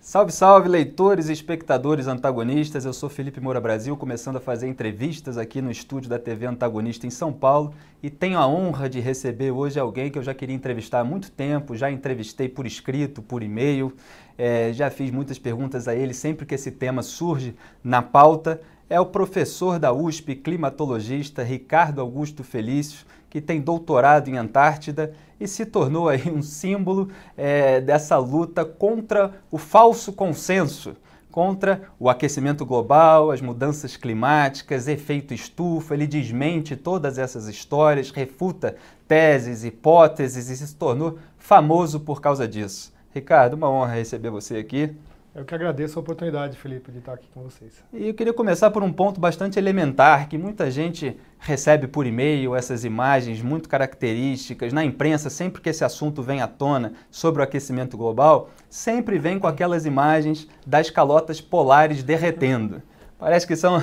Salve, salve, leitores e espectadores antagonistas. Eu sou Felipe Moura Brasil, começando a fazer entrevistas aqui no estúdio da TV Antagonista em São Paulo e tenho a honra de receber hoje alguém que eu já queria entrevistar há muito tempo, já entrevistei por escrito, por e-mail, já fiz muitas perguntas a ele sempre que esse tema surge na pauta. É o professor da USP, climatologista Ricardo Augusto Felício, que tem doutorado em Antártida e se tornou aí um símbolo dessa luta contra o falso consenso, contra o aquecimento global, as mudanças climáticas, efeito estufa. Ele desmente todas essas histórias, refuta teses, hipóteses e se tornou famoso por causa disso. Ricardo, uma honra receber você aqui. Eu que agradeço a oportunidade, Felipe, de estar aqui com vocês. E eu queria começar por um ponto bastante elementar, que muita gente recebe por e-mail essas imagens muito características. Na imprensa, sempre que esse assunto vem à tona sobre o aquecimento global, sempre vem com aquelas imagens das calotas polares derretendo. Parece que são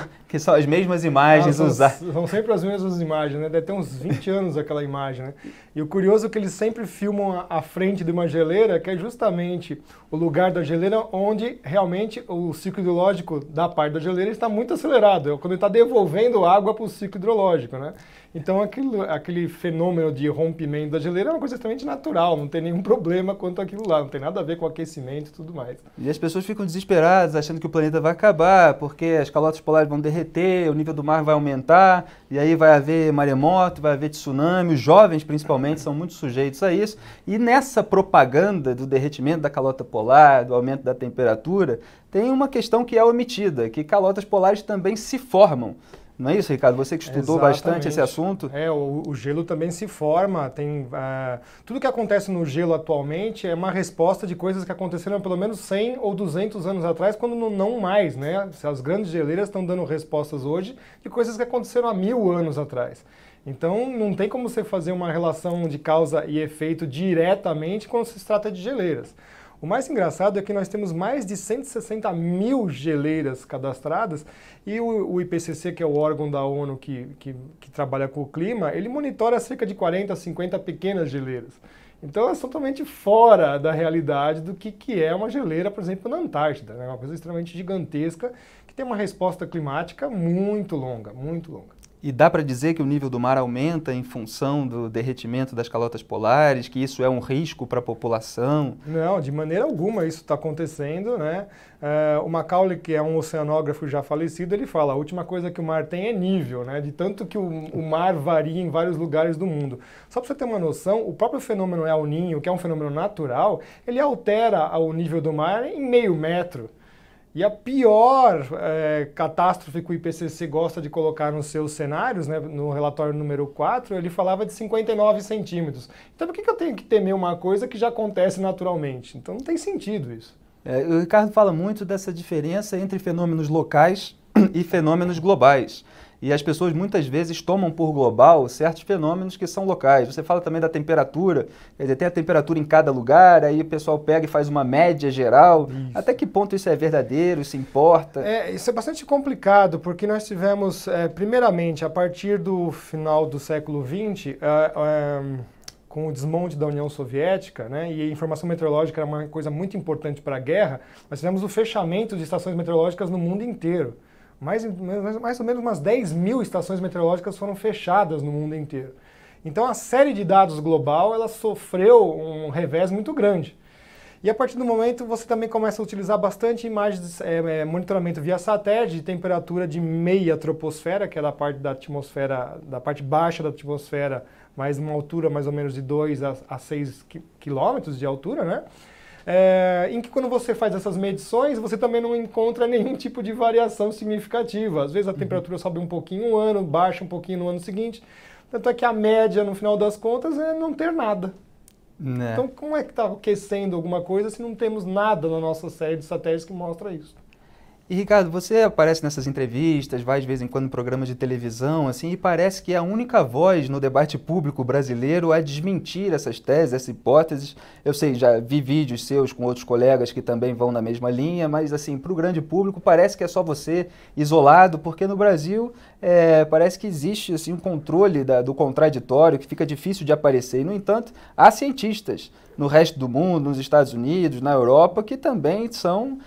as mesmas imagens usadas. São sempre as mesmas imagens, né? Deve ter uns 20 anos aquela imagem, né? E o curioso é que eles sempre filmam a frente de uma geleira, que é justamente o lugar da geleira onde realmente o ciclo hidrológico da parte da geleira está muito acelerado. É quando ele está devolvendo água para o ciclo hidrológico, né? Então aquele fenômeno de rompimento da geleira é uma coisa extremamente natural, não tem nenhum problema quanto àquilo lá, não tem nada a ver com aquecimento e tudo mais. E as pessoas ficam desesperadas, achando que o planeta vai acabar, porque as calotas polares vão derreter, o nível do mar vai aumentar, e aí vai haver maremoto, vai haver tsunami. Os jovens, principalmente, são muito sujeitos a isso. E nessa propaganda do derretimento da calota polar, do aumento da temperatura, tem uma questão que é omitida, que calotas polares também se formam. Não é isso, Ricardo? Você que estudou bastante esse assunto. O gelo também se forma. Tudo que acontece no gelo atualmente é uma resposta de coisas que aconteceram pelo menos 100 ou 200 anos atrás, quando não mais, né? As grandes geleiras estão dando respostas hoje de coisas que aconteceram há 1000 anos atrás. Então, não tem como você fazer uma relação de causa e efeito diretamente quando se trata de geleiras. O mais engraçado é que nós temos mais de 160 mil geleiras cadastradas e o IPCC, que é o órgão da ONU que trabalha com o clima, ele monitora cerca de 40 a 50 pequenas geleiras. Então é totalmente fora da realidade do que é uma geleira, por exemplo, na Antártida. É uma coisa extremamente gigantesca que tem uma resposta climática muito longa, muito longa. E dá para dizer que o nível do mar aumenta em função do derretimento das calotas polares, que isso é um risco para a população? Não, de maneira alguma isso está acontecendo, né? O Macaulay, que é um oceanógrafo já falecido, ele fala: a última coisa que o mar tem é nível, né? De tanto que o mar varia em vários lugares do mundo. Só para você ter uma noção, o próprio fenômeno El Niño, que é um fenômeno natural, ele altera o nível do mar em meio metro. E a pior catástrofe que o IPCC gosta de colocar nos seus cenários, né, no relatório número 4, ele falava de 59 centímetros. Então por que eu tenho que temer uma coisa que já acontece naturalmente? Então não tem sentido isso. O Ricardo fala muito dessa diferença entre fenômenos locais e fenômenos globais. E as pessoas muitas vezes tomam por global certos fenômenos que são locais. Você fala também da temperatura, quer dizer, tem a temperatura em cada lugar, aí o pessoal pega e faz uma média geral. Isso. Até que ponto isso é verdadeiro, isso importa? Isso é bastante complicado, porque nós tivemos, primeiramente, a partir do final do século XX, com o desmonte da União Soviética, né, e a informação meteorológica era uma coisa muito importante para a guerra, nós tivemos o fechamento de estações meteorológicas no mundo inteiro. Mais ou menos umas 10 mil estações meteorológicas foram fechadas no mundo inteiro. Então a série de dados global ela sofreu um revés muito grande. E a partir do momento você também começa a utilizar bastante imagens, monitoramento via satélite de temperatura de meia troposfera, que é da parte da atmosfera, da parte baixa da atmosfera, mas uma altura mais ou menos de 2 a 6 quilômetros de altura, né? Em que quando você faz essas medições, você também não encontra nenhum tipo de variação significativa. Às vezes a temperatura sobe um pouquinho um ano, baixa um pouquinho no ano seguinte. Tanto é que a média, no final das contas, é não ter nada. Né? Então, como é que está aquecendo alguma coisa se não temos nada na nossa série de satélites que mostra isso? E, Ricardo, você aparece nessas entrevistas, vai de vez em quando em programas de televisão, assim, e parece que é a única voz no debate público brasileiro a desmentir essas teses, essas hipóteses. Eu sei, já vi vídeos seus com outros colegas que também vão na mesma linha, mas, assim, para o grande público parece que é só você isolado, porque no Brasil parece que existe, assim, um controle do contraditório que fica difícil de aparecer. E, no entanto, há cientistas no resto do mundo, nos Estados Unidos, na Europa, que também são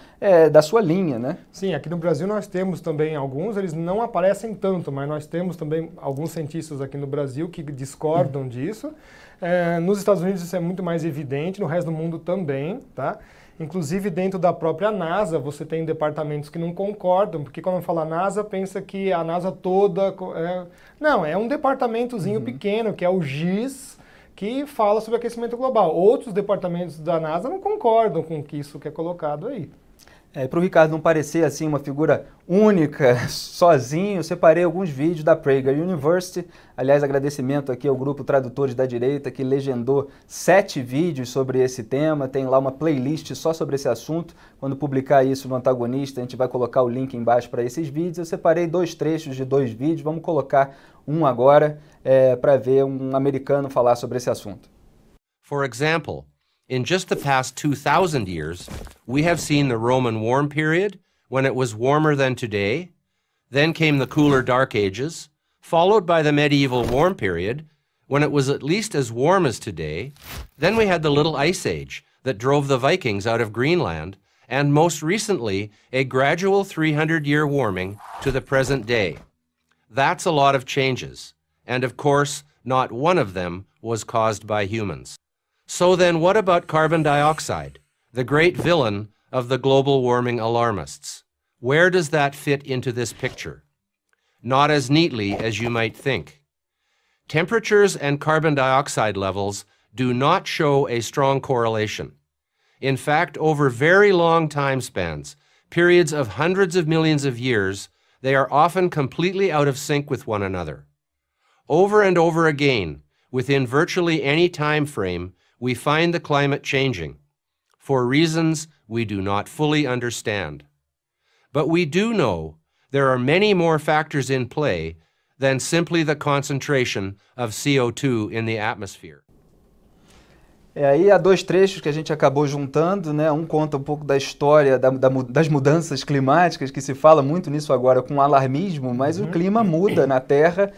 da sua linha, né? Sim, aqui no Brasil nós temos também alguns, eles não aparecem tanto, mas nós temos também alguns cientistas aqui no Brasil que discordam disso. Nos Estados Unidos isso é muito mais evidente, no resto do mundo também, tá? Inclusive dentro da própria NASA você tem departamentos que não concordam, porque quando fala NASA, pensa que a NASA toda... Não, é um departamentozinho pequeno, que é o GIS, que fala sobre aquecimento global. Outros departamentos da NASA não concordam com isso que é colocado aí. Para o Ricardo não parecer assim uma figura única, sozinho, separei alguns vídeos da Prager University. Aliás, agradecimento aqui ao grupo Tradutores da Direita, que legendou 7 vídeos sobre esse tema. Tem lá uma playlist só sobre esse assunto. Quando publicar isso no Antagonista, a gente vai colocar o link embaixo para esses vídeos. Eu separei 2 trechos de 2 vídeos. Vamos colocar um agora para ver um americano falar sobre esse assunto. For example, in just the past 2,000 years, we have seen the Roman warm period, when it was warmer than today. Then came the cooler Dark Ages, followed by the medieval warm period, when it was at least as warm as today. Then we had the Little Ice Age that drove the Vikings out of Greenland, and most recently, a gradual 300-year warming to the present day. That's a lot of changes, and of course, not one of them was caused by humans. So then what about carbon dioxide, the great villain of the global warming alarmists? Where does that fit into this picture? Not as neatly as you might think. Temperatures and carbon dioxide levels do not show a strong correlation. In fact, over very long time spans, periods of hundreds of millions of years, they are often completely out of sync with one another. Over and over again, within virtually any time frame, we find the climate changing, for reasons we do not fully understand. But we do know there are many more factors in play than simply the concentration of CO2 in the atmosphere. Aí há 2 trechos que a gente acabou juntando, né? Um conta um pouco da história das mudanças climáticas, que se fala muito nisso agora com alarmismo, mas o clima muda na Terra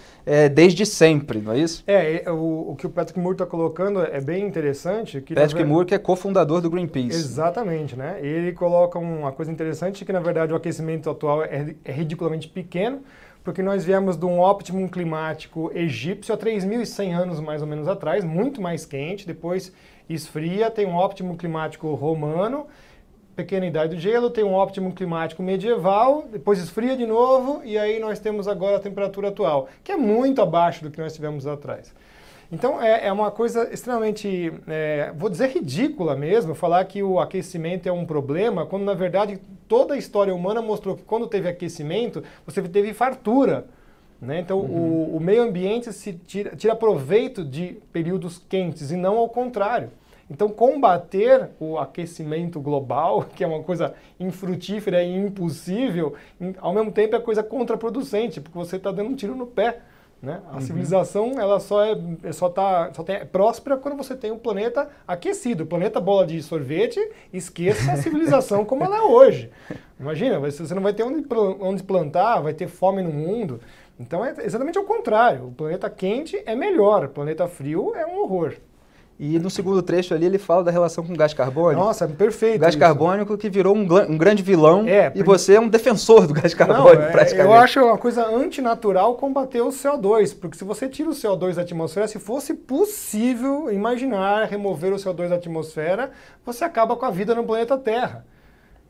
desde sempre, não é isso? O que o Patrick Moore está colocando é bem interessante. Que Patrick Moore, que é cofundador do Greenpeace. Exatamente, né? Ele coloca uma coisa interessante, que na verdade o aquecimento atual é ridiculamente pequeno, porque nós viemos de um óptimo climático egípcio há 3.100 anos mais ou menos atrás, muito mais quente, depois esfria, tem um óptimo climático romano, pequena idade do gelo, tem um óptimo climático medieval, depois esfria de novo, e aí nós temos agora a temperatura atual, que é muito abaixo do que nós tivemos atrás. Então é uma coisa extremamente, vou dizer ridícula mesmo, falar que o aquecimento é um problema, quando na verdade toda a história humana mostrou que quando teve aquecimento, você teve fartura. Né? Então o meio ambiente tira proveito de períodos quentes e não ao contrário. Então combater o aquecimento global, que é uma coisa infrutífera e impossível, ao mesmo tempo é coisa contraproducente, porque você está dando um tiro no pé. Né? A civilização ela só é próspera quando você tem um planeta aquecido. O planeta bola de sorvete, esqueça a civilização como ela é hoje. Imagina, você não vai ter onde plantar, vai ter fome no mundo. Então é exatamente o contrário. O planeta quente é melhor, o planeta frio é um horror. E no segundo trecho ali ele fala da relação com o gás carbônico. Nossa, é perfeito. O gás carbônico que virou um grande vilão e porque... você é um defensor do gás carbônico praticamente. Eu acho uma coisa antinatural combater o CO2, porque se você tira o CO2 da atmosfera, se fosse possível imaginar remover o CO2 da atmosfera, você acaba com a vida no planeta Terra.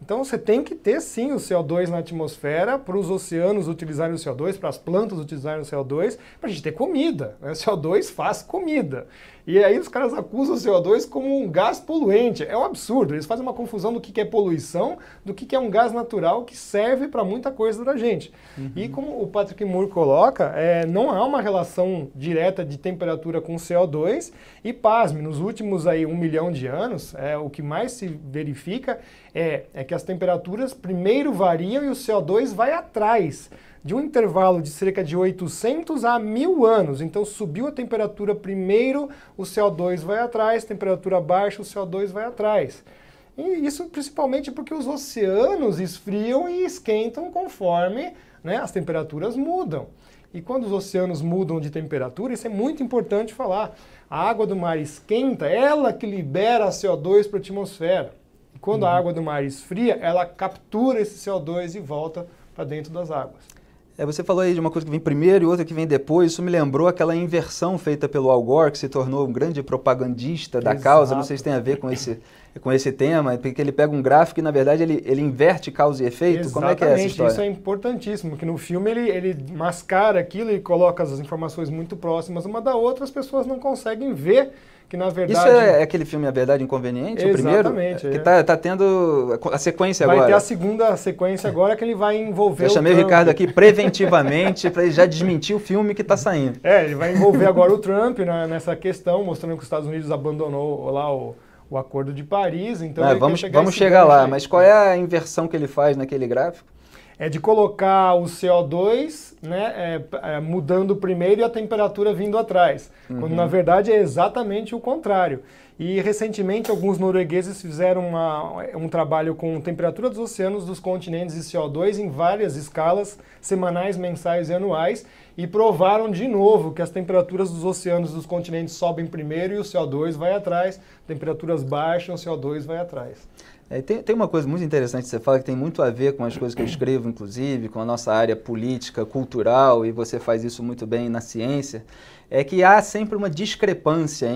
Então você tem que ter sim o CO2 na atmosfera para os oceanos utilizarem o CO2, para as plantas utilizarem o CO2, para a gente ter comida. Né? O CO2 faz comida. E aí os caras acusam o CO2 como um gás poluente. É um absurdo. Eles fazem uma confusão do que é poluição, do que é um gás natural que serve para muita coisa da gente. E como o Patrick Moore coloca, não há uma relação direta de temperatura com CO2. E pasme, nos últimos aí 1 milhão de anos, o que mais se verifica é que as temperaturas primeiro variam e o CO2 vai atrás, de um intervalo de cerca de 800 a 1.000 anos. Então subiu a temperatura primeiro, o CO2 vai atrás, temperatura baixa, o CO2 vai atrás. E isso principalmente porque os oceanos esfriam e esquentam conforme, né, as temperaturas mudam. E quando os oceanos mudam de temperatura, isso é muito importante falar. A água do mar esquenta, ela que libera CO2 para a atmosfera. E quando a água do mar esfria, ela captura esse CO2 e volta para dentro das águas. Você falou aí de uma coisa que vem primeiro e outra que vem depois. Isso me lembrou aquela inversão feita pelo Al Gore, que se tornou um grande propagandista da causa. Não sei se tem a ver com esse tema, porque ele pega um gráfico e, na verdade, ele inverte causa e efeito. Exatamente, como é que é essa história? Isso é importantíssimo, porque no filme ele mascara aquilo e coloca as informações muito próximas uma da outra, as pessoas não conseguem ver que, na verdade... Isso é aquele filme A Verdade Inconveniente, o primeiro? Exatamente. Que tá tendo a sequência agora. Vai ter a segunda sequência agora, que ele vai envolver Eu chamei o Ricardo aqui preventivamente para ele já desmentir o filme que está saindo. Ele vai envolver agora o Trump nessa questão, mostrando que os Estados Unidos abandonou lá o Acordo de Paris. Então vamos chegar lá, mas qual é a inversão que ele faz naquele gráfico? É de colocar o CO2 mudando primeiro e a temperatura vindo atrás, quando na verdade é exatamente o contrário. E recentemente alguns noruegueses fizeram um trabalho com temperatura dos oceanos, dos continentes e CO2 em várias escalas, semanais, mensais e anuais, e provaram de novo que as temperaturas dos oceanos dos continentes sobem primeiro e o CO2 vai atrás, temperaturas baixas, o CO2 vai atrás. Tem uma coisa muito interessante que você fala, que tem muito a ver com as coisas que eu escrevo, inclusive, com a nossa área política, cultural, e você faz isso muito bem na ciência, é que há sempre uma discrepância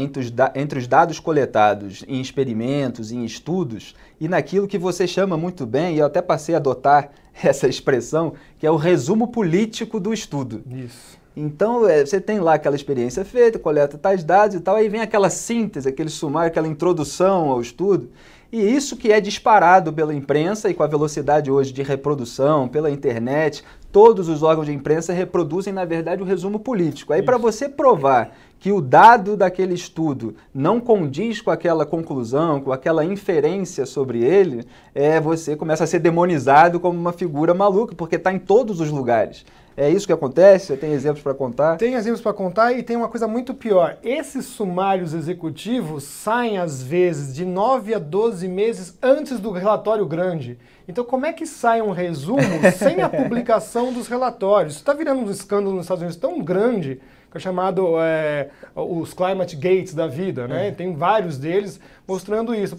entre os dados coletados em experimentos, em estudos, e naquilo que você chama muito bem, e eu até passei a adotar essa expressão, que é o resumo político do estudo. Isso. Então, você tem lá aquela experiência feita, coleta tais dados e tal, aí vem aquela síntese, aquele sumário, aquela introdução ao estudo, e isso que é disparado pela imprensa e com a velocidade hoje de reprodução, pela internet, todos os órgãos de imprensa reproduzem, na verdade, o resumo político. Aí, para você provar que o dado daquele estudo não condiz com aquela conclusão, com aquela inferência sobre ele, você começa a ser demonizado como uma figura maluca, porque está em todos os lugares. É isso que acontece? Você tem exemplos para contar? Tem exemplos para contar e tem uma coisa muito pior. Esses sumários executivos saem, às vezes, de 9 a 12 meses antes do relatório grande. Então, como é que sai um resumo sem a publicação dos relatórios? Isso está virando um escândalo nos Estados Unidos tão grande, que é chamado os Climate Gates da vida, né? Tem vários deles mostrando isso.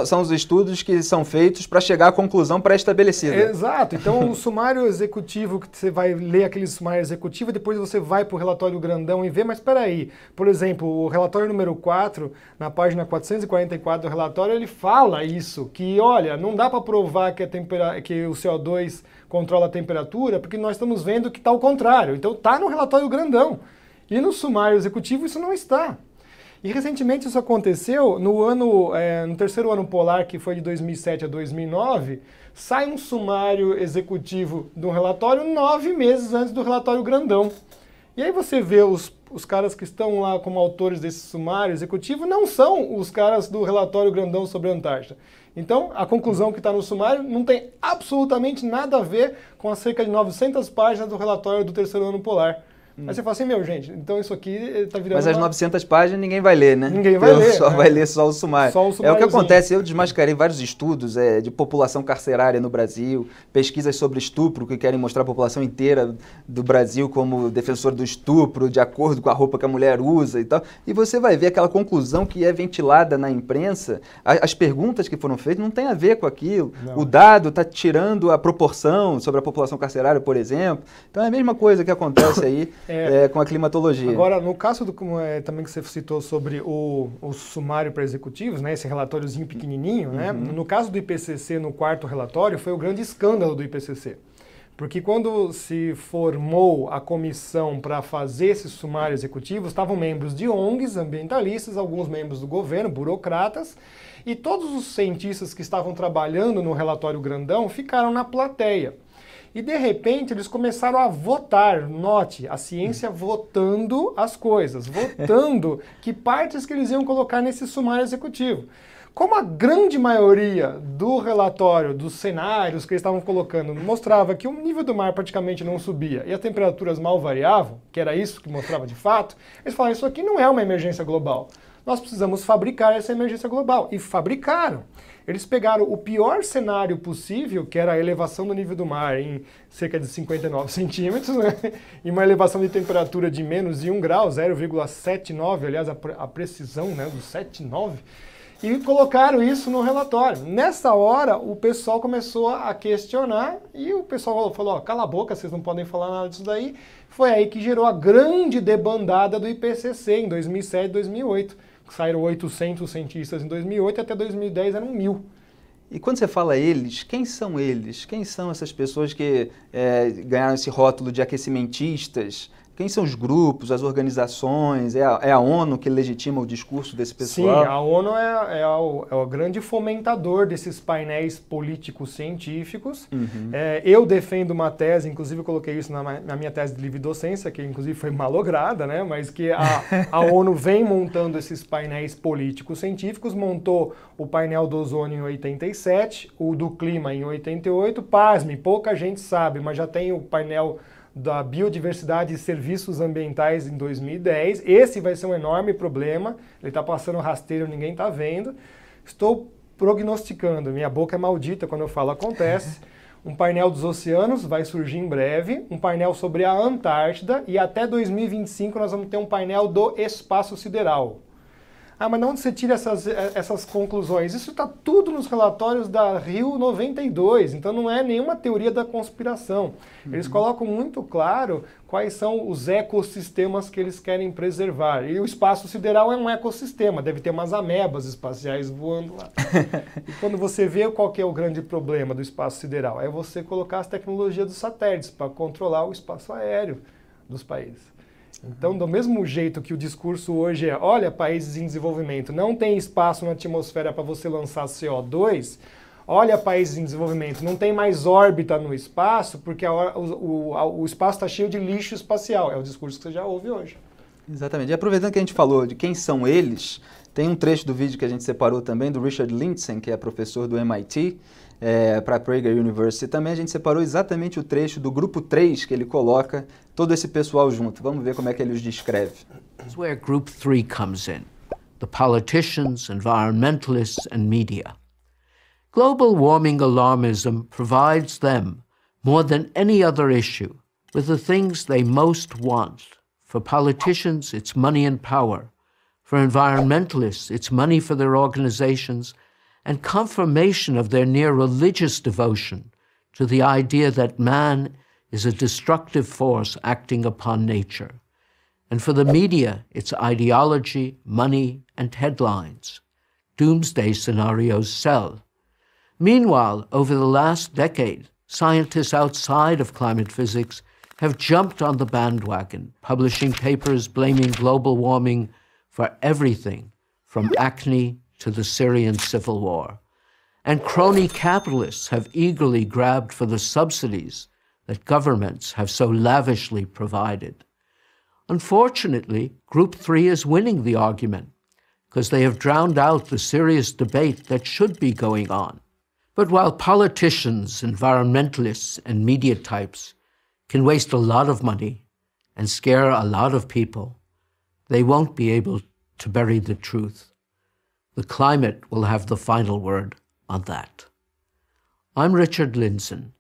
São os estudos que são feitos para chegar à conclusão pré-estabelecida. Exato. Então, o sumário executivo, que você vai ler aquele sumário executivo, depois você vai para o relatório grandão e vê, mas espera aí. Por exemplo, o relatório número 4, na página 444 do relatório, ele fala isso, que, olha, não dá para provar que o CO2 controla a temperatura, porque nós estamos vendo que está ao contrário. Então, está no relatório grandão. E no sumário executivo isso não está. E recentemente isso aconteceu no terceiro ano polar, que foi de 2007 a 2009, sai um sumário executivo de um relatório 9 meses antes do relatório grandão. E aí você vê os caras que estão lá como autores desse sumário executivo não são os caras do relatório grandão sobre a Antártida. Então, a conclusão que está no sumário não tem absolutamente nada a ver com as cerca de 900 páginas do relatório do terceiro ano polar. Aí você fala assim, gente, então isso aqui está virando... Mas as 900 páginas ninguém vai ler, né? Ninguém vai ler. Vai ler só o sumário. Só o é o que acontece, eu desmascarei vários estudos de população carcerária no Brasil, pesquisas sobre estupro, que querem mostrar a população inteira do Brasil como defensor do estupro, de acordo com a roupa que a mulher usa e tal. E você vai ver aquela conclusão que é ventilada na imprensa, as perguntas que foram feitas não tem a ver com aquilo. Não. O dado está tirando a proporção sobre a população carcerária, por exemplo. Então é a mesma coisa que acontece aí com a climatologia. Agora, no caso também que você citou sobre o sumário para executivos, né, esse relatóriozinho pequenininho, né, no caso do IPCC, no quarto relatório, foi o grande escândalo do IPCC. Porque quando se formou a comissão para fazer esse sumário executivo, estavam membros de ONGs, ambientalistas, alguns membros do governo, burocratas, e todos os cientistas que estavam trabalhando no relatório grandão ficaram na plateia. E, de repente, eles começaram a votar, note, a ciência votando as coisas, votando que partes que eles iam colocar nesse sumário executivo. Como a grande maioria do relatório, dos cenários que eles estavam colocando, mostrava que o nível do mar praticamente não subia e as temperaturas mal variavam, que era isso que mostrava de fato, eles falaram, isso aqui não é uma emergência global. Nós precisamos fabricar essa emergência global. E fabricaram. Eles pegaram o pior cenário possível, que era a elevação do nível do mar em cerca de 59 centímetros, né? E uma elevação de temperatura de menos de 1 grau, 0,79, aliás, a precisão, né, do 7,9, e colocaram isso no relatório. Nessa hora, o pessoal começou a questionar e o pessoal falou, ó, cala a boca, vocês não podem falar nada disso daí. Foi aí que gerou a grande debandada do IPCC em 2007 e 2008. Saíram 800 cientistas em 2008 e até 2010 eram 1.000. E quando você fala eles, quem são eles? Quem são essas pessoas que ganharam esse rótulo de aquecimentistas? Quem são os grupos, as organizações? É a ONU que legitima o discurso desse pessoal? Sim, a ONU é o grande fomentador desses painéis políticos científicos. Uhum. Eu defendo uma tese, inclusive eu coloquei isso na minha tese de livre docência, que inclusive foi malograda, né? Mas que a ONU vem montando esses painéis políticos científicos, montou o painel do ozônio em 87, o do clima em 88, pasme, pouca gente sabe, mas já tem o painel da biodiversidade e serviços ambientais em 2010. Esse vai ser um enorme problema, ele está passando rasteiro, ninguém está vendo. Estou prognosticando, minha boca é maldita quando eu falo acontece, um painel dos oceanos vai surgir em breve, um painel sobre a Antártida e até 2025 nós vamos ter um painel do espaço sideral. Ah, mas de onde você tira essas conclusões? Isso está tudo nos relatórios da Rio 92, então não é nenhuma teoria da conspiração. Eles colocam muito claro quais são os ecossistemas que eles querem preservar. E o espaço sideral é um ecossistema, deve ter umas amebas espaciais voando lá. E quando você vê qual que é o grande problema do espaço sideral, é você colocar as tecnologias dos satélites para controlar o espaço aéreo dos países. Então, do mesmo jeito que o discurso hoje é, olha, países em desenvolvimento, não tem espaço na atmosfera para você lançar CO2, olha, países em desenvolvimento, não tem mais órbita no espaço, porque o espaço está cheio de lixo espacial. É o discurso que você já ouve hoje. Exatamente. E aproveitando que a gente falou de quem são eles, tem um trecho do vídeo que a gente separou também, do Richard Lindzen, que é professor do MIT, para a Prager University. Também a gente separou exatamente o trecho do grupo 3, que ele coloca todo esse pessoal junto. Vamos ver como é que ele os descreve. That's where group 3 comes in. The politicians, environmentalists and media. Global warming alarmism provides them, more than any other issue, with the things they most want. For politicians, it's money and power. For environmentalists, it's money for their organizations and confirmation of their near religious devotion to the idea that man is a destructive force acting upon nature. And for the media, it's ideology, money, and headlines. Doomsday scenarios sell. Meanwhile, over the last decade, scientists outside of climate physics have jumped on the bandwagon, publishing papers blaming global warming for everything, from acne to the Syrian civil war. And crony capitalists have eagerly grabbed for the subsidies that governments have so lavishly provided. Unfortunately, Group 3 is winning the argument because they have drowned out the serious debate that should be going on. But while politicians, environmentalists, and media types can waste a lot of money and scare a lot of people, they won't be able to bury the truth. The climate will have the final word on that. I'm Richard Lindzen,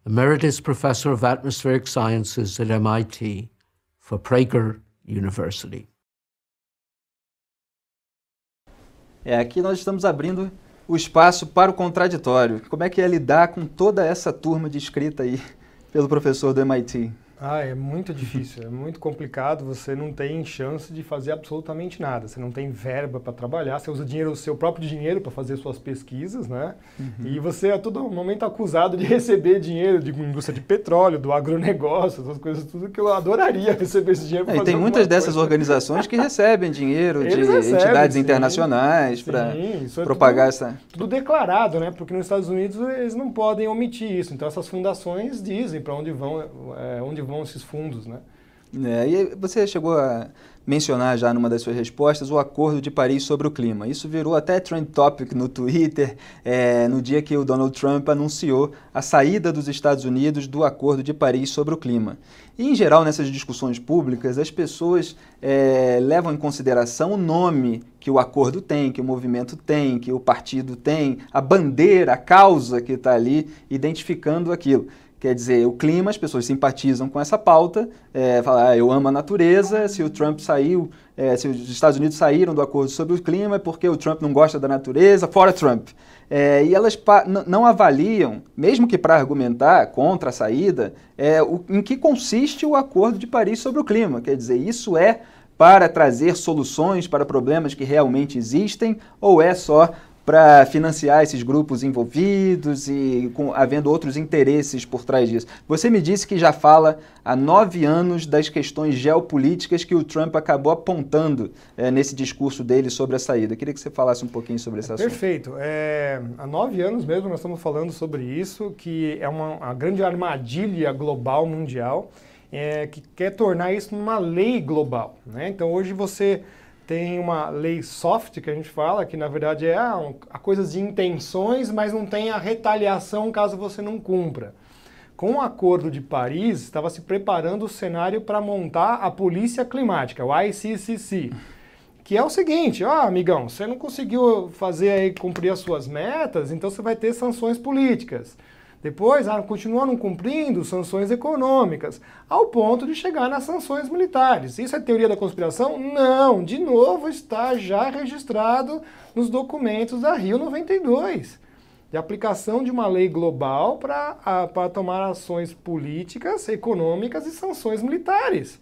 Emeritus Professor of Atmospheric Sciences at MIT for Prager University. Aqui nós estamos abrindo o espaço para o contraditório. Como é que é lidar com toda essa turma descrita aí pelo professor do MIT? É muito difícil, é muito complicado, você não tem chance de fazer absolutamente nada, você não tem verba para trabalhar, você usa o seu próprio dinheiro para fazer suas pesquisas, né? E você é a todo momento acusado de receber dinheiro de indústria de petróleo, do agronegócio, essas coisas tudo que eu adoraria receber esse dinheiro para fazer. E tem muitas dessas organizações que recebem dinheiro de entidades internacionais para propagar essa... Tudo declarado, né? Porque nos Estados Unidos eles não podem omitir isso, então essas fundações dizem para onde vão esses fundos, né? E você chegou a mencionar já numa das suas respostas o Acordo de Paris sobre o clima. Isso virou até trend topic no Twitter no dia que o Donald Trump anunciou a saída dos Estados Unidos do Acordo de Paris sobre o clima. E, em geral, nessas discussões públicas, as pessoas levam em consideração o nome que o acordo tem, que o movimento tem, que o partido tem, a bandeira, a causa que está ali identificando aquilo. Quer dizer, o clima, as pessoas simpatizam com essa pauta, falam, eu amo a natureza, se o Trump saiu, se os Estados Unidos saíram do acordo sobre o clima é porque o Trump não gosta da natureza, fora Trump. E elas não avaliam, mesmo que para argumentar contra a saída, em que consiste o Acordo de Paris sobre o clima. Quer dizer, isso é para trazer soluções para problemas que realmente existem ou é só para financiar esses grupos envolvidos e havendo outros interesses por trás disso? Você me disse que já fala há 9 anos das questões geopolíticas que o Trump acabou apontando nesse discurso dele sobre a saída. Eu queria que você falasse um pouquinho sobre esse assunto. Perfeito. Há 9 anos mesmo nós estamos falando sobre isso, que é uma grande armadilha global, mundial, que quer tornar isso uma lei global, né? Então hoje você tem uma lei soft, que a gente fala, que na verdade é a coisas de intenções, mas não tem a retaliação caso você não cumpra. Com o Acordo de Paris, estava se preparando o cenário para montar a Polícia Climática, o ICCC, que é o seguinte, amigão, você não conseguiu fazer aí cumprir as suas metas, então você vai ter sanções políticas. Depois, continua não cumprindo, sanções econômicas, ao ponto de chegar nas sanções militares. Isso é teoria da conspiração? Não, de novo está já registrado nos documentos da Rio 92, de aplicação de uma lei global para tomar ações políticas, econômicas e sanções militares.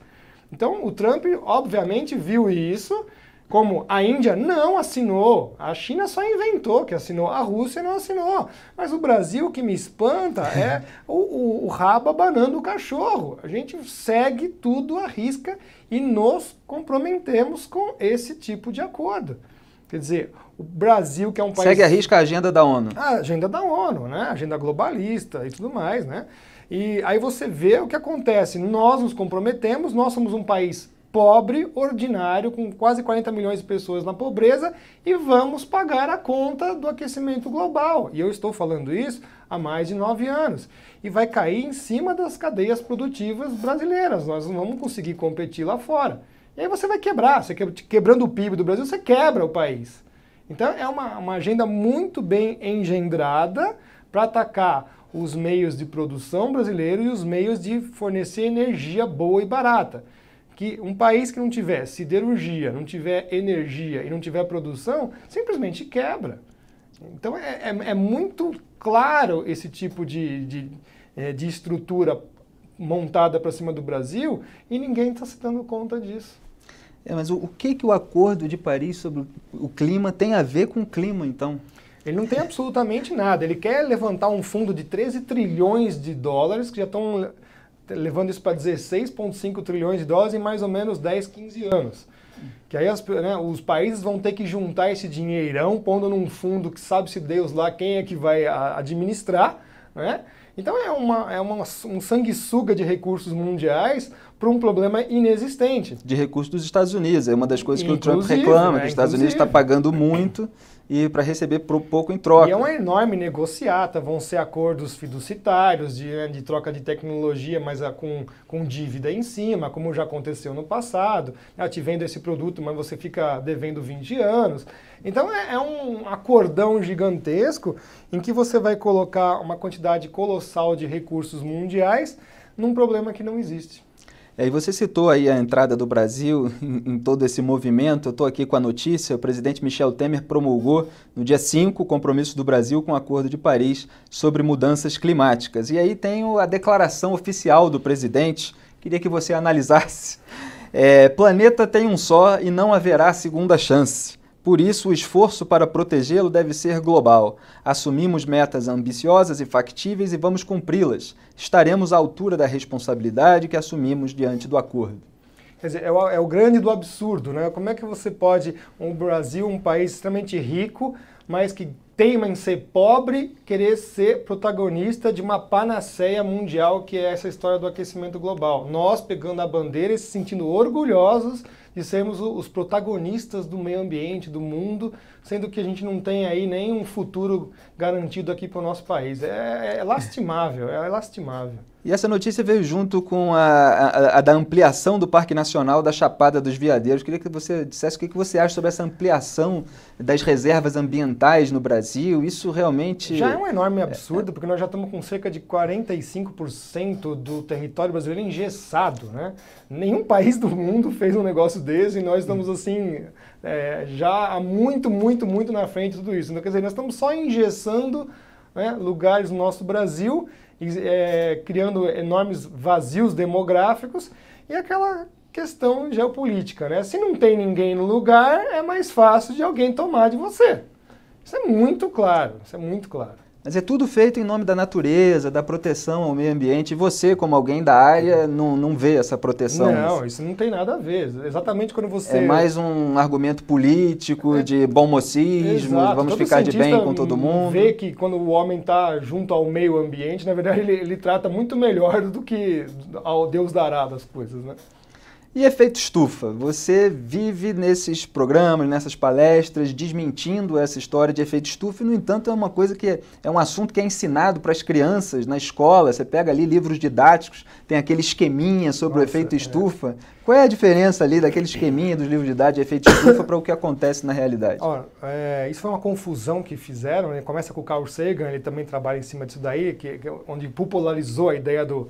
Então, o Trump, obviamente, viu isso. Como a Índia não assinou, a China só inventou que assinou, a Rússia não assinou. Mas o Brasil, o que me espanta é o rabo abanando o cachorro. A gente segue tudo à risca e nos comprometemos com esse tipo de acordo. Quer dizer, o Brasil, que é um país... Segue à risca a agenda da ONU. A agenda da ONU, né? A agenda globalista e tudo mais, né? E aí você vê o que acontece. Nós nos comprometemos, nós somos um país pobre, ordinário, com quase 40 milhões de pessoas na pobreza, e vamos pagar a conta do aquecimento global. E eu estou falando isso há mais de 9 anos. E vai cair em cima das cadeias produtivas brasileiras. Nós não vamos conseguir competir lá fora. E aí você vai quebrar. Você quebrando o PIB do Brasil, você quebra o país. Então é uma agenda muito bem engendrada para atacar os meios de produção brasileiros e os meios de fornecer energia boa e barata. Que um país que não tiver siderurgia, não tiver energia e não tiver produção, simplesmente quebra. Então é muito claro esse tipo de estrutura montada para cima do Brasil e ninguém está se dando conta disso. Mas o que o Acordo de Paris sobre o clima tem a ver com o clima, então? Ele não tem absolutamente nada. Ele quer levantar um fundo de 13 trilhões de dólares, que já estão levando isso para 16,5 trilhões de dólares em mais ou menos 10, 15 anos. Que aí os países vão ter que juntar esse dinheirão, pondo num fundo que sabe-se Deus lá quem é que vai administrar, né? Então é um sanguessuga de recursos mundiais para um problema inexistente. De recursos dos Estados Unidos, é uma das coisas que o Trump reclama, que os Estados Unidos está pagando muito e para receber pouco em troca. E é uma enorme negociata, vão ser acordos fiduciários de troca de tecnologia, mas com dívida em cima, como já aconteceu no passado. Te vendo esse produto, mas você fica devendo 20 anos. Então é um acordão gigantesco em que você vai colocar uma quantidade colossal de recursos mundiais num problema que não existe. E você citou aí a entrada do Brasil em todo esse movimento. Eu estou aqui com a notícia, o presidente Michel Temer promulgou no dia 5 o compromisso do Brasil com o Acordo de Paris sobre mudanças climáticas. E aí tem a declaração oficial do presidente, queria que você analisasse. Planeta tem um só e não haverá segunda chance. Por isso, o esforço para protegê-lo deve ser global. Assumimos metas ambiciosas e factíveis e vamos cumpri-las. Estaremos à altura da responsabilidade que assumimos diante do acordo. Quer dizer, é o grande do absurdo, né? Como é que você pode, o Brasil, um país extremamente rico, mas que teima em ser pobre querer ser protagonista de uma panaceia mundial que é essa história do aquecimento global. Nós pegando a bandeira e se sentindo orgulhosos de sermos os protagonistas do meio ambiente, do mundo, sendo que a gente não tem aí nem um futuro garantido aqui para o nosso país. É lastimável, é lastimável. E essa notícia veio junto com a da ampliação do Parque Nacional da Chapada dos Veadeiros. Queria que você dissesse o que você acha sobre essa ampliação das reservas ambientais no Brasil. Isso realmente... Já é um enorme absurdo, porque nós já estamos com cerca de 45% do território brasileiro engessado, né? Nenhum país do mundo fez um negócio desse e nós estamos assim, já há muito na frente de tudo isso. Então, quer dizer, nós estamos só engessando, né, lugares no nosso Brasil, criando enormes vazios demográficos e aquela questão geopolítica, né? Se não tem ninguém no lugar, é mais fácil de alguém tomar de você. Isso é muito claro, isso é muito claro. Mas é tudo feito em nome da natureza, da proteção ao meio ambiente. E você, como alguém da área, não vê essa proteção? Não, isso não tem nada a ver. Exatamente quando você... É mais um argumento político, de bom mocismo, Exato. vamos Todo ficar de bem cientista com todo mundo. Vê que quando o homem está junto ao meio ambiente, na verdade ele trata muito melhor do que ao Deus dará das coisas, né? E efeito estufa? Você vive nesses programas, nessas palestras, desmentindo essa história de efeito estufa e, no entanto, é uma coisa que é um assunto que é ensinado para as crianças na escola. Você pega ali livros didáticos, tem aquele esqueminha sobre o efeito estufa. Qual é a diferença ali daquele esqueminha dos livros didáticos de efeito estufa para o que acontece na realidade? Isso foi uma confusão que fizeram, né? Começa com o Carl Sagan, ele também trabalha em cima disso daí, onde popularizou a ideia do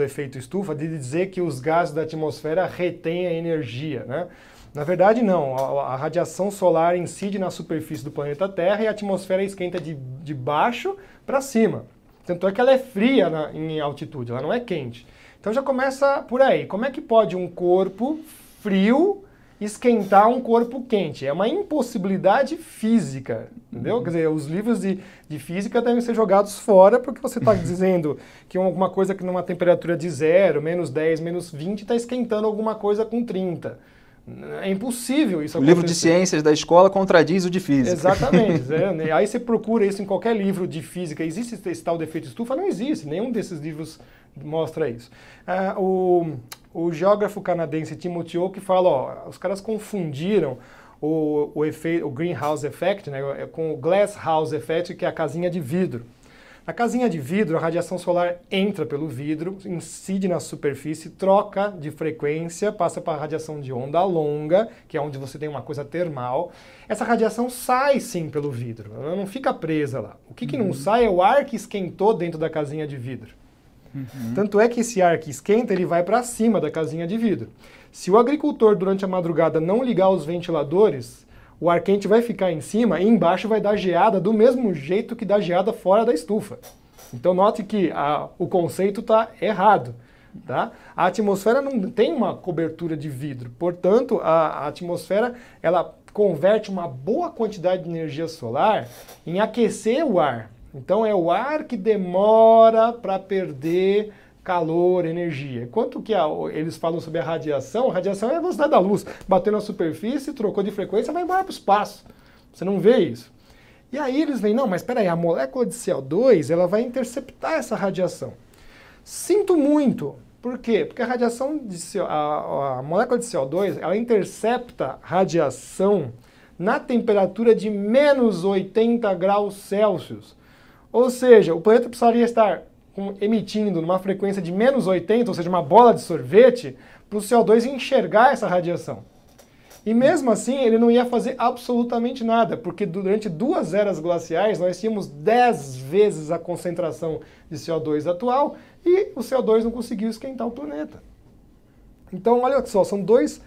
efeito estufa, de dizer que os gases da atmosfera retêm a energia, né? Na verdade, não. A radiação solar incide na superfície do planeta Terra e a atmosfera esquenta de baixo para cima. Tanto é que ela é fria em altitude, ela não é quente. Então já começa por aí. Como é que pode um corpo frio esquentar um corpo quente? É uma impossibilidade física, entendeu? Quer dizer, os livros de física devem ser jogados fora porque você está dizendo que alguma coisa que numa temperatura de 0, menos 10, menos 20, está esquentando alguma coisa com 30. É impossível isso acontecer. O livro de ciências da escola contradiz o de física. Exatamente. Aí você procura isso em qualquer livro de física. Existe esse tal de efeito estufa? Não existe. Nenhum desses livros mostra isso. O geógrafo canadense Timothy Oakes fala, os caras confundiram o greenhouse effect, né, com o glasshouse effect, que é a casinha de vidro. Na casinha de vidro, a radiação solar entra pelo vidro, incide na superfície, troca de frequência, passa para a radiação de onda longa, que é onde você tem uma coisa termal. Essa radiação sai sim pelo vidro, ela não fica presa lá. O que não sai é o ar que esquentou dentro da casinha de vidro. Tanto é que esse ar que esquenta, ele vai para cima da casinha de vidro. Se o agricultor, durante a madrugada, não ligar os ventiladores, o ar quente vai ficar em cima e embaixo vai dar geada do mesmo jeito que dá geada fora da estufa. Então note que o conceito está errado. Tá? A atmosfera não tem uma cobertura de vidro, portanto a atmosfera ela converte uma boa quantidade de energia solar em aquecer o ar. Então é o ar que demora para perder calor, energia. Quanto que eles falam sobre a radiação é a velocidade da luz. Bateu na superfície, trocou de frequência, vai embora para o espaço. Você não vê isso. E aí eles veem, não, mas espera aí, a molécula de CO2 ela vai interceptar essa radiação. Sinto muito. Por quê? Porque a radiação a molécula de CO2 ela intercepta radiação na temperatura de menos 80 graus Celsius. Ou seja, o planeta precisaria estar emitindo numa frequência de menos 80, ou seja, uma bola de sorvete, para o CO2 enxergar essa radiação. E mesmo assim, ele não ia fazer absolutamente nada, porque durante 2 eras glaciais nós tínhamos 10 vezes a concentração de CO2 atual e o CO2 não conseguiu esquentar o planeta. Então, olha só, são duas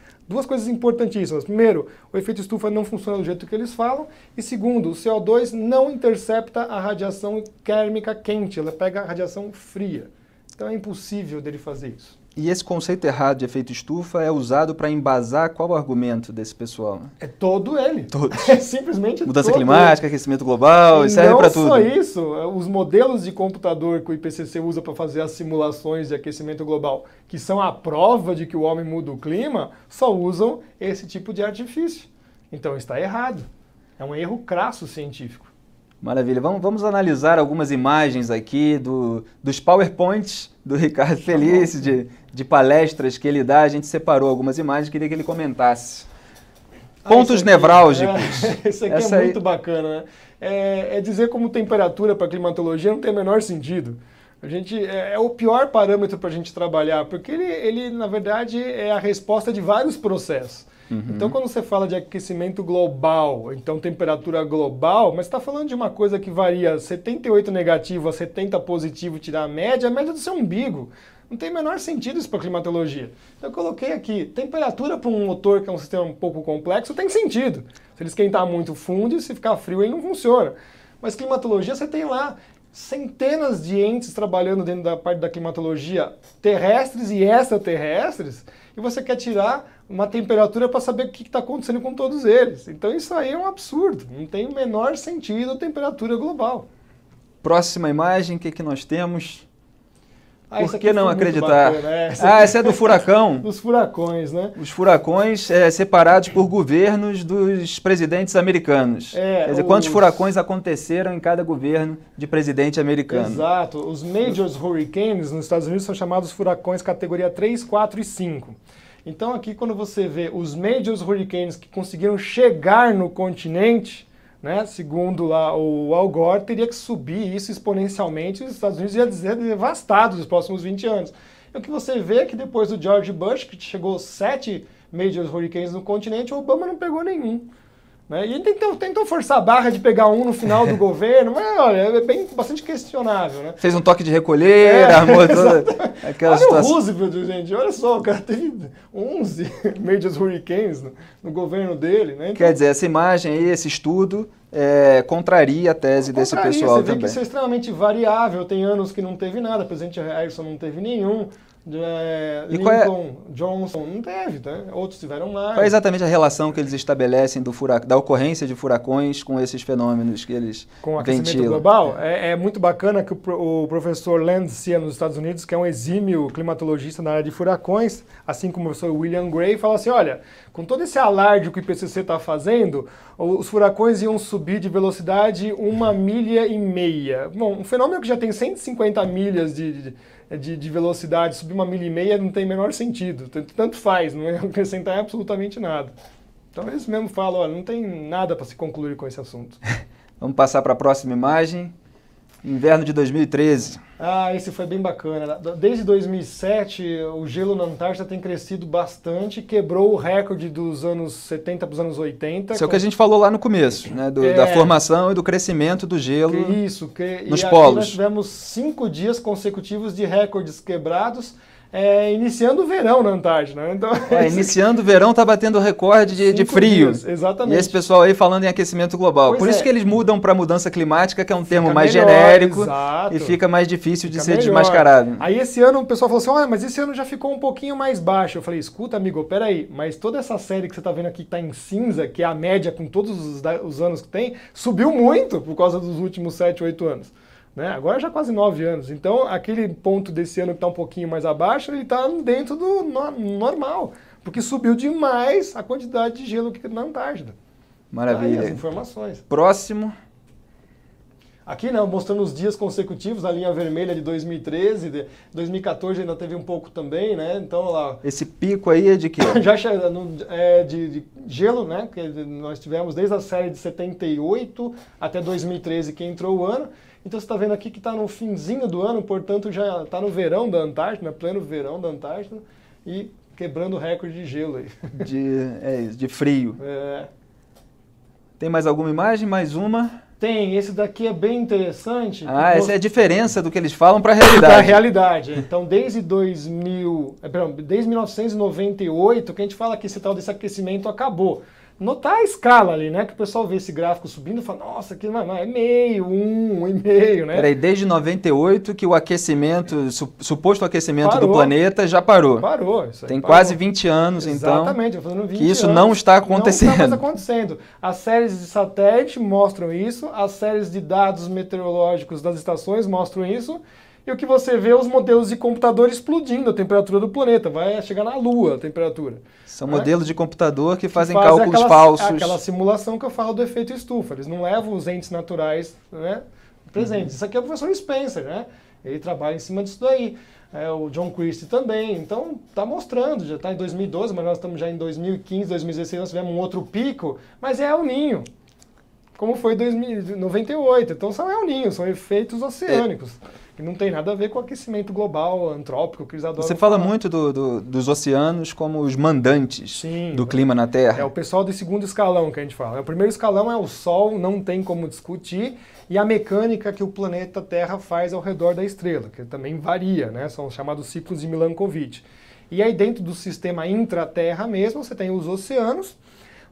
coisas importantíssimas. Primeiro, o efeito estufa não funciona do jeito que eles falam. E segundo, o CO2 não intercepta a radiação térmica quente, ela pega a radiação fria. Então é impossível dele fazer isso. E esse conceito errado de efeito estufa é usado para embasar qual o argumento desse pessoal? É todo ele. Todos. É simplesmente Mudança todo climática, ele. Aquecimento global, isso serve para tudo. Não só isso, os modelos de computador que o IPCC usa para fazer as simulações de aquecimento global, que são a prova de que o homem muda o clima, só usam esse tipo de artifício. Então está errado. É um erro crasso científico. Maravilha. Vamos analisar algumas imagens aqui dos PowerPoints do Ricardo Felice, de palestras que ele dá. A gente separou algumas imagens, queria que ele comentasse. Pontos nevrálgicos. Isso aqui é muito bacana, né? É dizer como temperatura para climatologia não tem o menor sentido. É o pior parâmetro para a gente trabalhar, porque ele, na verdade, é a resposta de vários processos. Então, quando você fala de aquecimento global, então temperatura global, mas está falando de uma coisa que varia 78 negativo a 70 positivo, tirar a média do seu umbigo. Não tem o menor sentido isso para climatologia. Então, eu coloquei aqui, temperatura para um motor que é um sistema um pouco complexo tem sentido. Se ele esquentar muito, funde, se ficar frio, ele não funciona. Mas climatologia, você tem lá centenas de entes trabalhando dentro da parte da climatologia, terrestres e extraterrestres, e você quer tirar uma temperatura para saber o que está acontecendo com todos eles. Então isso aí é um absurdo, não tem o menor sentido a temperatura global. Próxima imagem, o que nós temos? Por que não acreditar? Esse é do furacão. Dos furacões, né? Os furacões separados por governos dos presidentes americanos. Quer dizer, quantos furacões aconteceram em cada governo de presidente americano? Exato. Os Major Hurricanes nos Estados Unidos são chamados furacões categoria 3, 4 e 5. Então aqui quando você vê os Major Hurricanes que conseguiram chegar no continente, né, segundo lá o Al Gore, teria que subir isso exponencialmente e os Estados Unidos iam ser devastados nos próximos 20 anos. E o que você vê é que depois do George Bush, que chegou 7 Major Hurricanes no continente, o Obama não pegou nenhum. Né? E ele tentou forçar a barra de pegar um no final do governo, mas olha, é bastante questionável. Né? Fez um toque de recolher, armou toda aquela situação. O Roosevelt, gente, olha só, o cara teve 11 Major Hurricanes no governo dele. Né? Então, quer dizer, essa imagem aí, esse estudo, contraria a tese desse pessoal também. Você vê que isso é extremamente variável, tem anos que não teve nada, o presidente Harrison não teve nenhum, Lincoln, Johnson não teve, né? Outros tiveram mais. Qual é exatamente a relação que eles estabelecem da ocorrência de furacões com esses fenômenos que eles com o aquecimento global? É muito bacana que o professor Landsia nos Estados Unidos, que é um exímio climatologista na área de furacões, assim como o professor William Gray, fala assim, olha, com todo esse alarde que o IPCC está fazendo, os furacões iam subir de velocidade 1,5 milha. Bom, um fenômeno que já tem 150 milhas de velocidade, subir 1,5 milha não tem o menor sentido. Tanto faz, não é acrescentar absolutamente nada. Então eles mesmo falam, olha, não tem nada para se concluir com esse assunto. Vamos passar para a próxima imagem. Inverno de 2013. Esse foi bem bacana. Desde 2007, o gelo na Antártida tem crescido bastante, quebrou o recorde dos anos 70 para os anos 80. Isso é o que a gente falou lá no começo, né? Da formação e do crescimento do gelo nos polos. Nós tivemos 5 dias consecutivos de recordes quebrados, iniciando o verão na Antártida. Né? Então, iniciando o verão está batendo recorde de frio. Dias, exatamente. E esse pessoal aí falando em aquecimento global. Por isso que eles mudam para mudança climática, que é um termo mais genérico, e fica mais difícil de ser desmascarado. Aí esse ano o pessoal falou assim, mas esse ano já ficou um pouquinho mais baixo. Eu falei, escuta amigo, peraí, mas toda essa série que você está vendo aqui que está em cinza, que é a média com todos os anos que tem, subiu muito por causa dos últimos 7, 8 anos. Né? Agora já quase 9 anos. Então, aquele ponto desse ano que está um pouquinho mais abaixo, ele está dentro do normal. Porque subiu demais a quantidade de gelo aqui na Antártida. Maravilha. Aí as informações. Próximo. Aqui, né, mostrando os dias consecutivos, a linha vermelha de 2013, 2014 ainda teve um pouco também, né? Então, lá... Esse pico aí é de quê? Já de gelo, né? Que nós tivemos desde a série de 78 até 2013 que entrou o ano. Então você está vendo aqui que está no finzinho do ano, portanto já está no verão da Antártida, pleno verão da Antártida, e quebrando o recorde de gelo aí. De frio. Tem mais alguma imagem? Mais uma? Tem, esse daqui é bem interessante. Essa é a diferença do que eles falam para a realidade. Para a realidade. Então, desde 1998, que a gente fala que esse tal desse aquecimento acabou. Notar a escala ali, né? Que o pessoal vê esse gráfico subindo e fala, nossa, que é meio, 1,5, né? Peraí, desde 98 que o aquecimento, suposto aquecimento do planeta já parou. Parou, isso aí. Tem quase 20 anos, exatamente, fazendo 20 que isso não está acontecendo. Não está mais acontecendo. As séries de satélite mostram isso, as séries de dados meteorológicos das estações mostram isso, E o que você vê é os modelos de computador explodindo a temperatura do planeta. Vai chegar na Lua a temperatura. São modelos de computador que fazem fazem cálculos falsos. Aquela simulação que eu falo do efeito estufa. Eles não levam os entes naturais, né, presentes. Isso aqui é o professor Spencer, né? Ele trabalha em cima disso daí. O John Christie também. Então, está mostrando. Já está em 2012, mas nós estamos já em 2015, 2016, nós tivemos um outro pico. Mas é El Niño, como foi em 98. Então, são El Niño, são efeitos oceânicos. Que não tem nada a ver com o aquecimento global, antrópico, que eles adoram. Você fala muito dos oceanos como os mandantes do clima na Terra. É o pessoal do segundo escalão que a gente fala. O primeiro escalão é o Sol, não tem como discutir, e a mecânica que o planeta Terra faz ao redor da estrela, que também varia, né? São chamados ciclos de Milankovitch. E aí dentro do sistema intra-Terra mesmo, você tem os oceanos,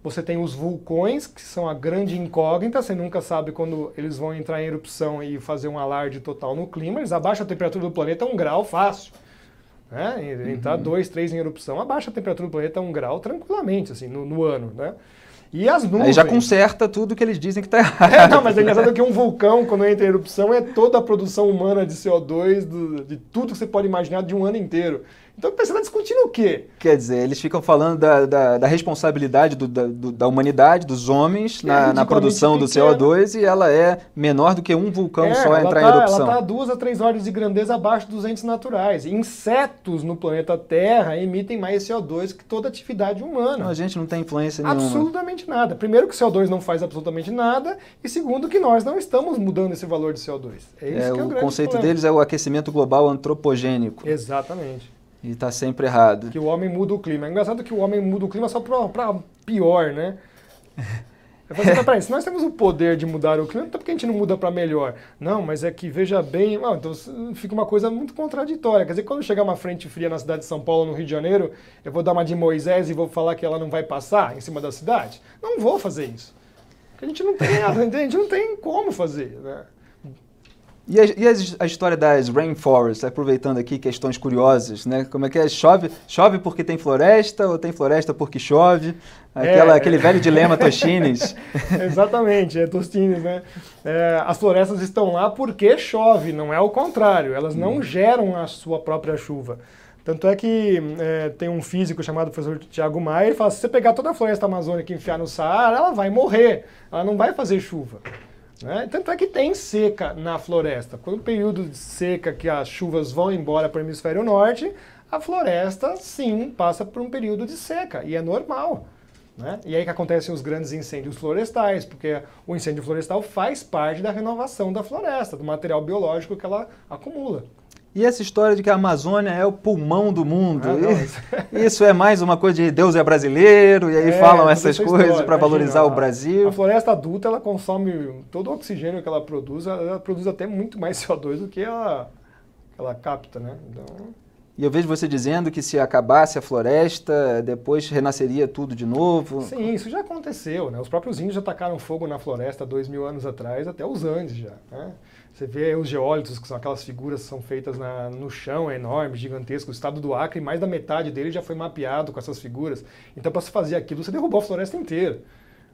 você tem os vulcões, que são a grande incógnita, você nunca sabe quando eles vão entrar em erupção e fazer um alarde total no clima. Eles abaixam a temperatura do planeta 1 grau fácil. Né? Entrar 2, 3 em erupção, abaixa a temperatura do planeta 1 grau tranquilamente, assim, no ano. Né? E as nuvens... Aí já conserta tudo que eles dizem que está errado. Não, mas é engraçado que um vulcão, quando entra em erupção, é toda a produção humana de CO2, de tudo que você pode imaginar de um ano inteiro. Então você está discutindo o quê? Quer dizer, eles ficam falando da responsabilidade da humanidade, dos homens, na produção do CO2, e ela é menor do que um vulcão só entrar em erupção. Ela está 2 a 3 ordens de grandeza abaixo dos entes naturais. Insetos no planeta Terra emitem mais CO2 que toda atividade humana. Então, a gente não tem influência nenhuma. Absolutamente nada. Primeiro que o CO2 não faz absolutamente nada, e segundo que nós não estamos mudando esse valor de CO2. É isso que é o grande conceito problema. deles é o aquecimento global antropogênico. Exatamente. E está sempre errado. Que o homem muda o clima. É engraçado que o homem muda o clima só para pior, né? Eu falei assim, peraí, se nós temos o poder de mudar o clima, então por que a gente não muda para melhor? Não, mas é que, veja bem, então fica uma coisa muito contraditória. Quer dizer, quando chegar uma frente fria na cidade de São Paulo, no Rio de Janeiro, eu vou dar uma de Moisés e vou falar que ela não vai passar em cima da cidade? Não vou fazer isso. Porque a gente não tem como fazer, né? E a história das rainforests, aproveitando aqui questões curiosas, né? Como é que é? Chove porque tem floresta ou tem floresta porque chove? Aquele velho dilema Tostines. Exatamente, Tostines, né? As florestas estão lá porque chove, não é o contrário. Elas não geram a sua própria chuva. Tanto é que tem um físico chamado professor Tiago Maia, ele fala, se você pegar toda a floresta amazônica e enfiar no Saara, ela vai morrer, ela não vai fazer chuva. Né? Tanto é que tem seca na floresta. Quando o período de seca que as chuvas vão embora para o hemisfério norte, a floresta, sim, passa por um período de seca, e é normal. Né? E aí que acontecem os grandes incêndios florestais, porque o incêndio florestal faz parte da renovação da floresta, do material biológico que ela acumula. E essa história de que a Amazônia é o pulmão do mundo, isso é mais uma coisa de Deus é brasileiro, e aí falam essas coisas para valorizar o Brasil. A floresta adulta, ela consome todo o oxigênio que ela produz até muito mais CO2 do que ela capta, né? Então... E eu vejo você dizendo que se acabasse a floresta, depois renasceria tudo de novo. Sim, isso já aconteceu, né? Os próprios índios já tacaram fogo na floresta 2000 anos atrás, até os Andes já, né? Você vê os geólitos, que são aquelas figuras que são feitas no chão, enormes, gigantescos. O estado do Acre, mais da metade dele já foi mapeado com essas figuras. Então, para se fazer aquilo, você derrubou a floresta inteira.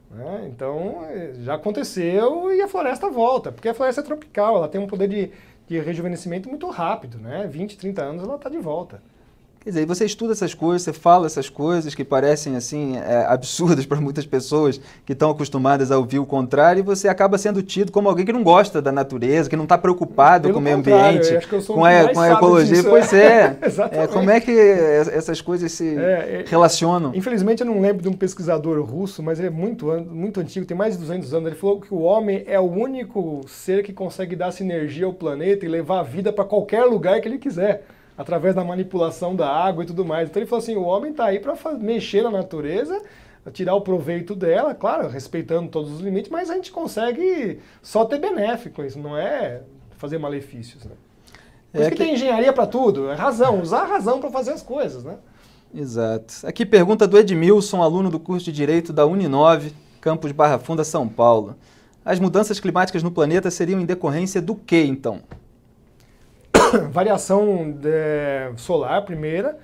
Né? Então, já aconteceu e a floresta volta, porque a floresta é tropical, ela tem um poder de rejuvenescimento muito rápido, né? 20, 30 anos ela está de volta. Quer dizer, você estuda essas coisas, você fala essas coisas que parecem assim absurdas para muitas pessoas que estão acostumadas a ouvir o contrário, e você acaba sendo tido como alguém que não gosta da natureza, que não está preocupado com o meio ambiente, com a ecologia. Disso, pois é. Como é que essas coisas se relacionam? Infelizmente eu não lembro de um pesquisador russo, mas ele é muito antigo, tem mais de 200 anos. Ele falou que o homem é o único ser que consegue dar sinergia ao planeta e levar a vida para qualquer lugar que ele quiser, através da manipulação da água e tudo mais. Então ele falou assim, o homem está aí para mexer na natureza, tirar o proveito dela, claro, respeitando todos os limites, mas a gente consegue só ter benéfico, isso não é fazer malefícios. Né? Por isso que tem engenharia para tudo, é razão, usar a razão para fazer as coisas. Né? Exato. Aqui pergunta do Edmilson, aluno do curso de Direito da Uninove, campus Barra Funda, São Paulo. As mudanças climáticas no planeta seriam em decorrência do quê, então? Variação solar, primeira,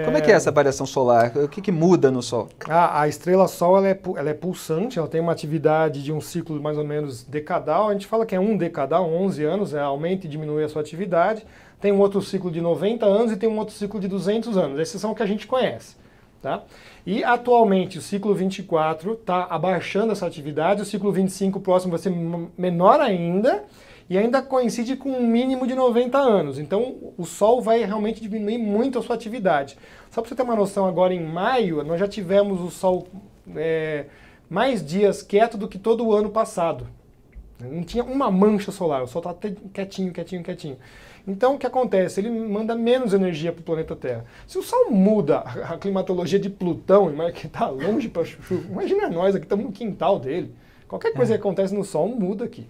Como é que é essa variação solar? O que muda no Sol? A estrela-Sol ela é pulsante, ela tem uma atividade de um ciclo mais ou menos decadal. A gente fala que é um decadal, 11 anos, aumenta e diminui a sua atividade. Tem um outro ciclo de 90 anos e tem um outro ciclo de 200 anos. Esses são os que a gente conhece. Tá? E atualmente o ciclo 24 está abaixando essa atividade, o ciclo 25 próximo vai ser menor ainda, e ainda coincide com um mínimo de 90 anos. Então, o Sol vai realmente diminuir muito a sua atividade. Só para você ter uma noção, agora em maio, nós já tivemos o Sol mais dias quieto do que todo o ano passado. Não tinha uma mancha solar, o Sol está quietinho, quietinho, quietinho. Então, o que acontece? Ele manda menos energia para o planeta Terra. Se o Sol muda a climatologia de Plutão, que está longe para chuchu, imagina nós aqui, estamos no quintal dele. Qualquer coisa que acontece no Sol muda aqui.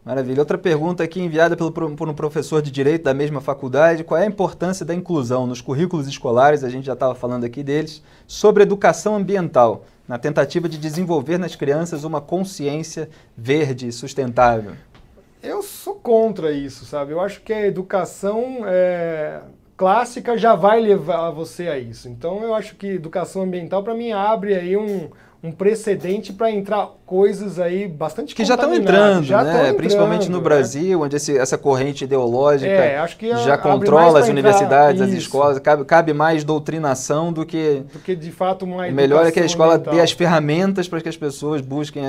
Maravilha. Outra pergunta aqui enviada por um professor de Direito da mesma faculdade. Qual é a importância da inclusão nos currículos escolares, a gente já estava falando aqui deles, sobre educação ambiental, na tentativa de desenvolver nas crianças uma consciência verde e sustentável? Eu sou contra isso, sabe? Eu acho que a educação clássica já vai levar você a isso. Então eu acho que educação ambiental, para mim, abre aí um precedente para entrar coisas aí bastante que já estão entrando, né? Principalmente no Brasil, onde essa corrente ideológica acho que já controla as universidades, as escolas. Cabe mais doutrinação do que de fato uma educação. O melhor é que a escola dê as ferramentas para que as pessoas busquem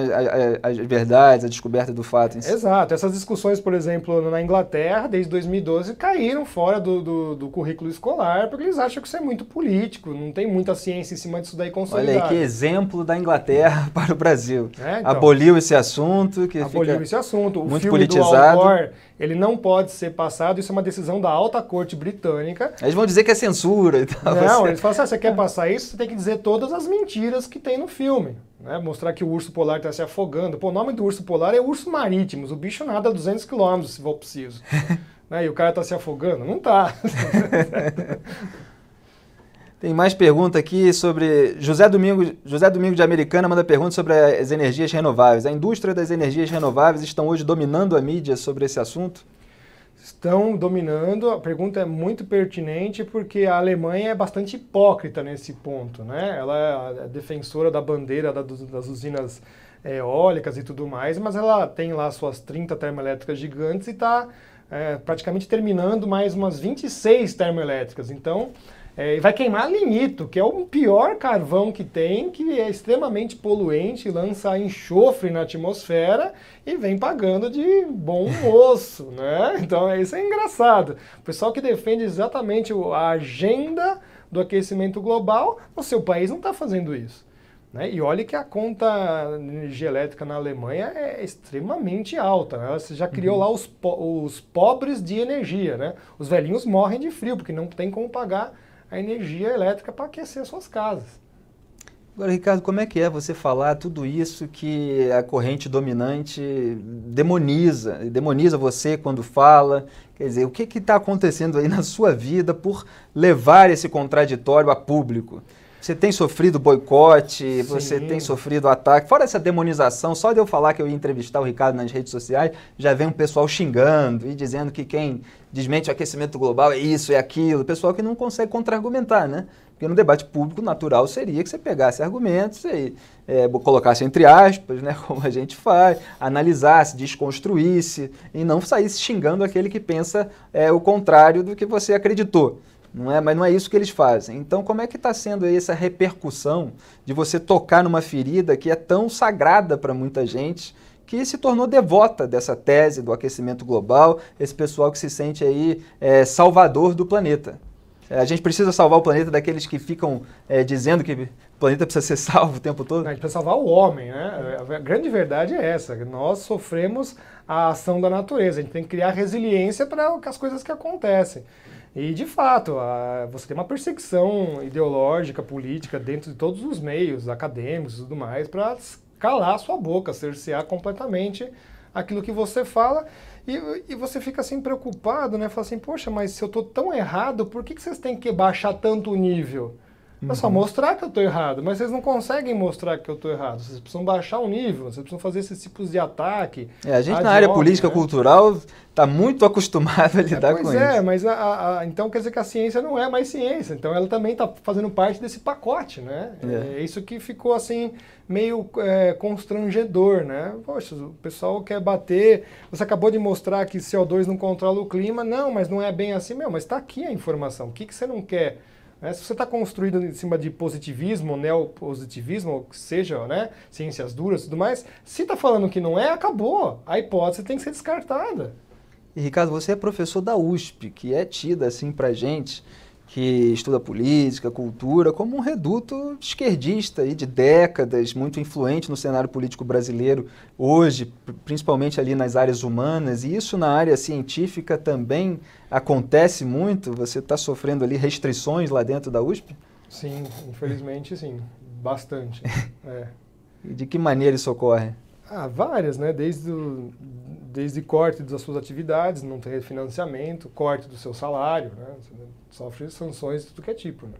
as verdades, a descoberta do fato em si. Exato. Essas discussões, por exemplo, na Inglaterra, desde 2012, caíram fora do currículo escolar, porque eles acham que isso é muito político, não tem muita ciência em cima disso daí consolidada. Olha aí, que exemplo da Inglaterra para o Brasil. Então, aboliu esse assunto, que aboliu esse assunto. O muito filme politizado. Do Al Gore, ele não pode ser passado, isso é uma decisão da alta corte britânica. Eles vão dizer que é censura e tal. Não, eles falam assim, você quer passar isso, você tem que dizer todas as mentiras que tem no filme. Né? Mostrar que o urso polar está se afogando. Pô, o nome do urso polar é urso marítimo, o bicho nada a 200 km se for preciso. Né? E o cara está se afogando? Não está. Tem mais pergunta aqui sobre... José Domingo de Americana manda pergunta sobre as energias renováveis. A indústria das energias renováveis estão hoje dominando a mídia sobre esse assunto? Estão dominando. A pergunta é muito pertinente porque a Alemanha é bastante hipócrita nesse ponto, né? Ela é defensora da bandeira das usinas eólicas e tudo mais, mas ela tem lá suas 30 termoelétricas gigantes e está praticamente terminando mais umas 26 termoelétricas. Então... vai queimar lignito, que é o pior carvão que tem, que é extremamente poluente, lança enxofre na atmosfera e vem pagando de bom moço, né? Então isso é engraçado. O pessoal que defende exatamente a agenda do aquecimento global, o seu país não está fazendo isso. Né? E olha que a conta de energia elétrica na Alemanha é extremamente alta. Né? Você já criou lá os pobres de energia, né? Os velhinhos morrem de frio, porque não tem como pagar a energia elétrica para aquecer suas casas. Agora, Ricardo, como é que é você falar tudo isso que a corrente dominante demoniza você quando fala? Quer dizer, o que está acontecendo aí na sua vida por levar esse contraditório a público? Você tem sofrido boicote, você tem sofrido ataque, fora essa demonização, só de eu falar que eu ia entrevistar o Ricardo nas redes sociais, já vem um pessoal xingando e dizendo que quem desmente o aquecimento global é isso, é aquilo, pessoal que não consegue contra-argumentar, né? Porque no debate público natural seria que você pegasse argumentos e colocasse entre aspas, né, como a gente faz, analisasse, desconstruísse e não saísse xingando aquele que pensa o contrário do que você acreditou. Mas não é isso que eles fazem. Então, como é que está sendo aí essa repercussão de você tocar numa ferida que é tão sagrada para muita gente, que se tornou devota dessa tese do aquecimento global, esse pessoal que se sente aí salvador do planeta? A gente precisa salvar o planeta daqueles que ficam dizendo que o planeta precisa ser salvo o tempo todo? A gente precisa salvar o homem, né? A grande verdade é essa, que nós sofremos a ação da natureza, a gente tem que criar resiliência para as coisas que acontecem. E, de fato, você tem uma perseguição ideológica, política, dentro de todos os meios acadêmicos e tudo mais, para calar a sua boca, cercear completamente aquilo que você fala. E você fica assim preocupado, né? Fala assim, poxa, mas se eu estou tão errado, por que vocês têm que baixar tanto o nível? É só mostrar que eu estou errado, mas vocês não conseguem mostrar que eu estou errado. Vocês precisam baixar o nível, vocês precisam fazer esses tipos de ataque. A gente na área política cultural está muito acostumado a lidar com isso. Pois é, mas então quer dizer que a ciência não é mais ciência. Então ela também está fazendo parte desse pacote, né? É isso que ficou assim meio constrangedor, né? Poxa, o pessoal quer bater. Você acabou de mostrar que CO2 não controla o clima. Não, mas não é bem assim. Mas está aqui a informação. O que você não quer? Se você está construído em cima de positivismo, neopositivismo, ou que seja, né, ciências duras e tudo mais, se está falando que não é, acabou. A hipótese tem que ser descartada. E, Ricardo, você é professor da USP, que é tida, assim, pra gente, que estuda política, cultura, como um reduto esquerdista aí de décadas, muito influente no cenário político brasileiro hoje, principalmente ali nas áreas humanas, e isso na área científica também acontece muito? Você está sofrendo ali restrições lá dentro da USP? Sim, infelizmente sim, bastante. E de que maneira isso ocorre? Várias, né? Desde corte das suas atividades, não ter financiamento, corte do seu salário, né? Você sofre sanções de tudo que é tipo, né?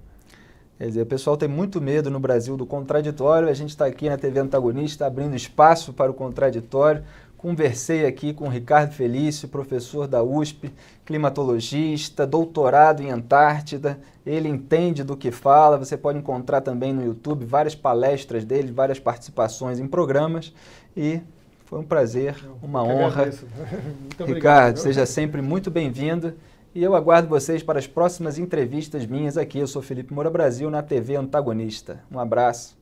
Quer dizer, o pessoal tem muito medo no Brasil do contraditório, a gente está aqui na TV Antagonista abrindo espaço para o contraditório. Conversei aqui com o Ricardo Felício, professor da USP, climatologista, doutorado em Antártida. Ele entende do que fala, você pode encontrar também no YouTube várias palestras dele, várias participações em programas. E foi um prazer, uma honra. Muito obrigado. Ricardo, seja sempre muito bem-vindo. E eu aguardo vocês para as próximas entrevistas minhas aqui. Eu sou Felipe Moura Brasil, na TV Antagonista. Um abraço.